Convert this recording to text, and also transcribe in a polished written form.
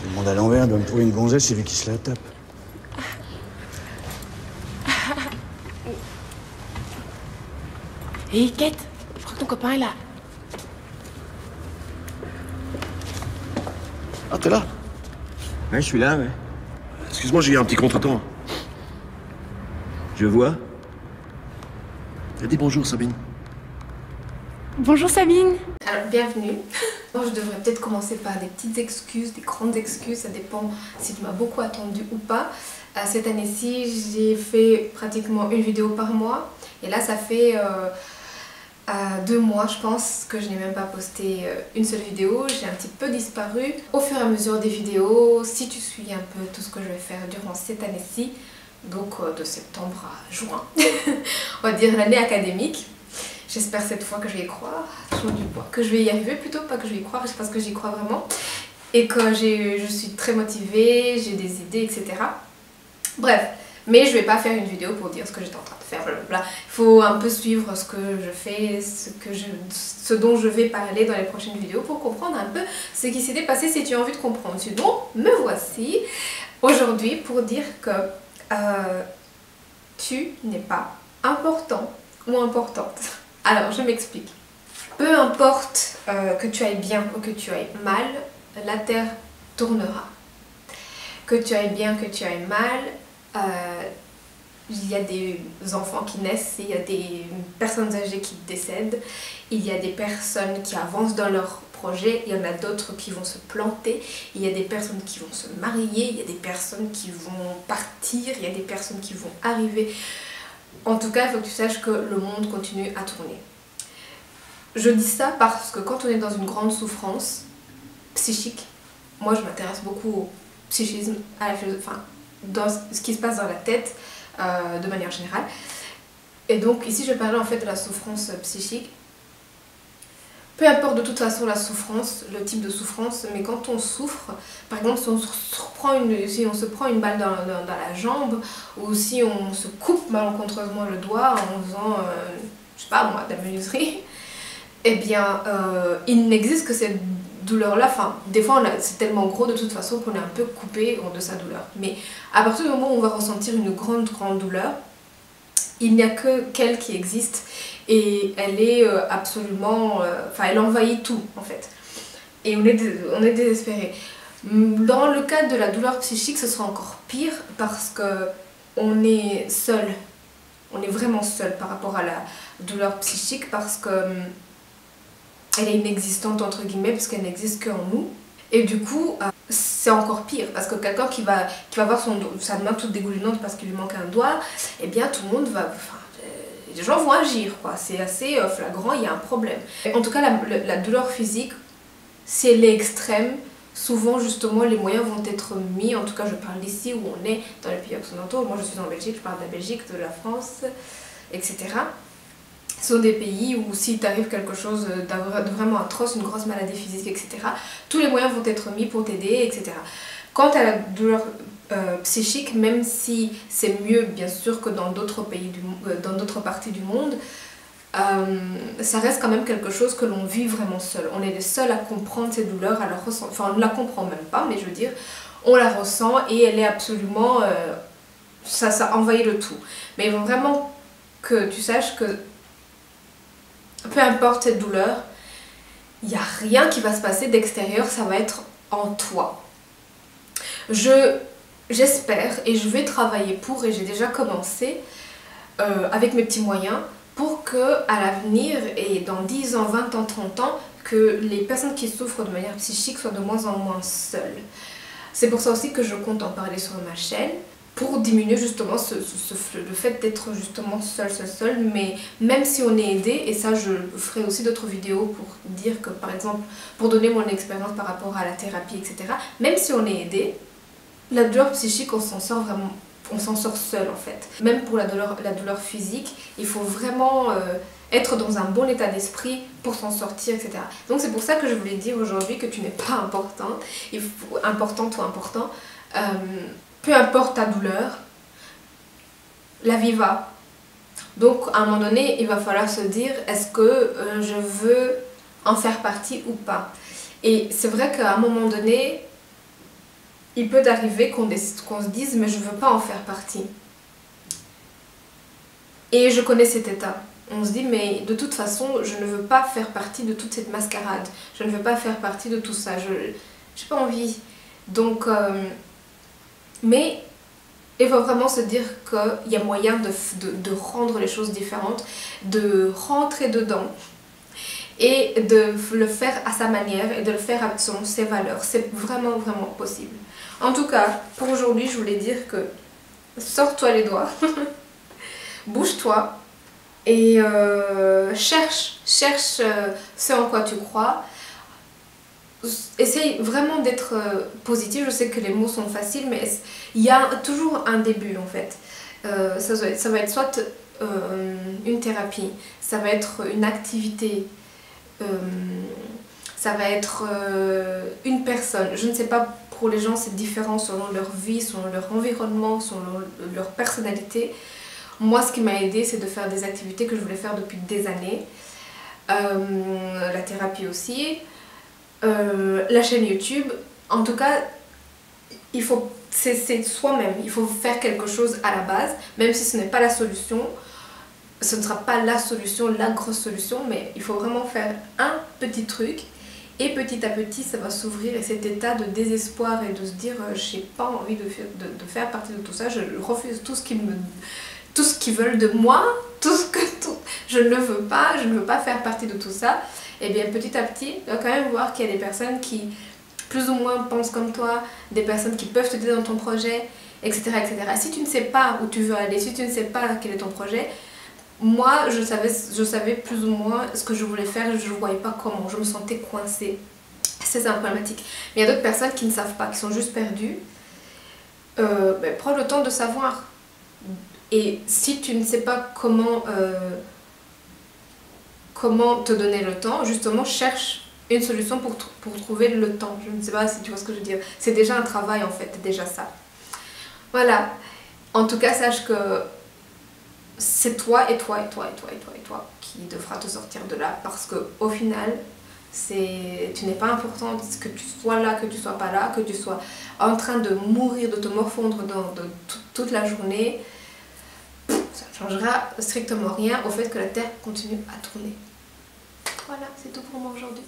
C'est le monde à l'envers, elle doit me trouver une gonzesse, c'est lui qui se la tape. Hé, Kate, je crois que ton copain est là. Ah, t'es là? Ouais, je suis là, ouais. Excuse-moi, j'ai eu un petit contretemps. Je vois. Dis bonjour, Sabine. Bonjour Sabine. Alors, bienvenue. Je devrais peut-être commencer par des petites excuses, des grandes excuses, ça dépend si tu m'as beaucoup attendu ou pas. Cette année-ci, j'ai fait pratiquement une vidéo par mois. Et là, ça fait 2 mois, je pense, que je n'ai même pas posté une seule vidéo. J'ai un petit peu disparu au fur et à mesure des vidéos. Si tu suis un peu tout ce que je vais faire durant cette année-ci, donc de septembre à juin, on va dire l'année académique. J'espère cette fois que je vais y croire, toujours du bois, que je vais y arriver plutôt, pas que je vais y croire, parce que j'y crois vraiment. Et que je suis très motivée, j'ai des idées, etc. Bref, mais je vais pas faire une vidéo pour dire ce que j'étais en train de faire, blablabla. Il faut un peu suivre ce que je fais, ce dont je vais parler dans les prochaines vidéos pour comprendre un peu ce qui s'était passé si tu as envie de comprendre. Sinon, me voici aujourd'hui pour dire que tu n'es pas important ou importante. Alors, je m'explique. Peu importe que tu ailles bien ou que tu ailles mal, la Terre tournera. Que tu ailles bien, que tu ailles mal, il y a des enfants qui naissent, il y a des personnes âgées qui décèdent, il y a des personnes qui avancent dans leur projet, il y en a d'autres qui vont se planter, il y a des personnes qui vont se marier, il y a des personnes qui vont partir, il y a des personnes qui vont arriver. En tout cas, il faut que tu saches que le monde continue à tourner. Je dis ça parce que quand on est dans une grande souffrance psychique, moi je m'intéresse beaucoup au psychisme, à la philosophie, enfin, dans ce qui se passe dans la tête de manière générale. Et donc ici je parlais en fait de la souffrance psychique. Peu importe de toute façon la souffrance, le type de souffrance, mais quand on souffre, par exemple si on se prend une balle dans la jambe, ou si on se coupe malencontreusement le doigt en faisant, je sais pas moi, de la menuiserie, eh bien il n'existe que cette douleur-là, enfin des fois c'est tellement gros de toute façon qu'on est un peu coupé de sa douleur. Mais à partir du moment où on va ressentir une grande douleur, il n'y a que qu'elle qui existe. Et elle est absolument... Enfin, elle envahit tout, en fait. Et on est désespéré. Dans le cas de la douleur psychique, ce sera encore pire parce que on est seul. On est vraiment seul par rapport à la douleur psychique parce que elle est inexistante, entre guillemets, parce qu'elle n'existe qu'en nous. Et du coup, c'est encore pire parce que quelqu'un qui va voir sa main toute dégoulinante parce qu'il lui manque un doigt, eh bien, tout le monde va... Enfin, les gens vont agir, quoi. C'est assez flagrant, il y a un problème. En tout cas, la douleur physique, si elle est extrême, souvent justement les moyens vont être mis, en tout cas je parle d'ici où on est dans les pays occidentaux, moi je suis en Belgique, je parle de la Belgique, de la France, etc. Ce sont des pays où s'il t'arrive quelque chose de vraiment atroce, une grosse maladie physique, etc., tous les moyens vont être mis pour t'aider, etc. Quant à la douleur psychique, même si c'est mieux bien sûr que dans d'autres pays dans d'autres parties du monde, ça reste quand même quelque chose que l'on vit vraiment seul. On est les seuls à comprendre ces douleurs, à la ressentir. Enfin, on ne la comprend même pas, mais je veux dire, on la ressent et elle est absolument... ça envahit le tout. Mais il faut vraiment que tu saches que peu importe cette douleur, il n'y a rien qui va se passer d'extérieur, ça va être en toi. J'espère et je vais travailler pour, et j'ai déjà commencé avec mes petits moyens, pour que à l'avenir et dans 10 ans, 20 ans, 30 ans, que les personnes qui souffrent de manière psychique soient de moins en moins seules. C'est pour ça aussi que je compte en parler sur ma chaîne, pour diminuer justement le fait d'être justement seul, mais même si on est aidé, et ça je ferai aussi d'autres vidéos pour dire que par exemple, pour donner mon expérience par rapport à la thérapie, etc., même si on est aidé, la douleur psychique, on s'en sort vraiment, on s'en sort seul en fait. Même pour la douleur physique, il faut vraiment être dans un bon état d'esprit pour s'en sortir, etc. Donc c'est pour ça que je voulais dire aujourd'hui que tu n'es pas importante, importante ou important. Peu importe ta douleur, la vie va. Donc à un moment donné, il va falloir se dire, est-ce que je veux en faire partie ou pas? Et c'est vrai qu'à un moment donné, il peut arriver qu'on se dise mais je veux pas en faire partie. Et je connais cet état. On se dit mais de toute façon je ne veux pas faire partie de toute cette mascarade. Je ne veux pas faire partie de tout ça. Je n'ai pas envie. Donc, mais il faut vraiment se dire qu'il y a moyen de rendre les choses différentes, de rentrer dedans et de le faire à sa manière et de le faire selon ses valeurs. C'est vraiment, vraiment possible. En tout cas, pour aujourd'hui, je voulais dire que sors-toi les doigts, bouge-toi et cherche ce en quoi tu crois. Essaye vraiment d'être positif. Je sais que les mots sont faciles, mais il y a toujours un début en fait. Ça va être soit une thérapie, ça va être une activité, ça va être une personne. Je ne sais pas, pour les gens c'est différent selon leur vie, selon leur environnement, selon leur personnalité. Moi ce qui m'a aidé c'est de faire des activités que je voulais faire depuis des années. La thérapie aussi. La chaîne YouTube, en tout cas, c'est soi-même, il faut faire quelque chose à la base, même si ce n'est pas la solution, ce ne sera pas la solution, la grosse solution, mais il faut vraiment faire un petit truc et petit à petit ça va s'ouvrir et cet état de désespoir et de se dire j'ai pas envie de faire partie de tout ça, je refuse tout ce qu'ils veulent de moi, je ne veux pas faire partie de tout ça. Et bien petit à petit, tu vas quand même voir qu'il y a des personnes qui plus ou moins pensent comme toi, des personnes qui peuvent t'aider dans ton projet, etc., etc. Si tu ne sais pas où tu veux aller, si tu ne sais pas quel est ton projet, moi je savais plus ou moins ce que je voulais faire, je ne voyais pas comment, je me sentais coincée. C'est ça problématique. Mais il y a d'autres personnes qui ne savent pas, qui sont juste perdues. Prends le temps de savoir. Et si tu ne sais pas comment te donner le temps, justement cherche une solution pour trouver le temps. Je ne sais pas si tu vois ce que je veux dire. C'est déjà un travail en fait, déjà ça. Voilà. En tout cas, sache que c'est toi et toi et toi et toi et toi et toi qui devra te sortir de là, parce que au final, tu n'es pas important que tu sois là, que tu sois pas là, que tu sois en train de mourir, de te morfondre toute la journée. Ça ne changera strictement rien au fait que la Terre continue à tourner. Voilà, c'est tout pour moi aujourd'hui.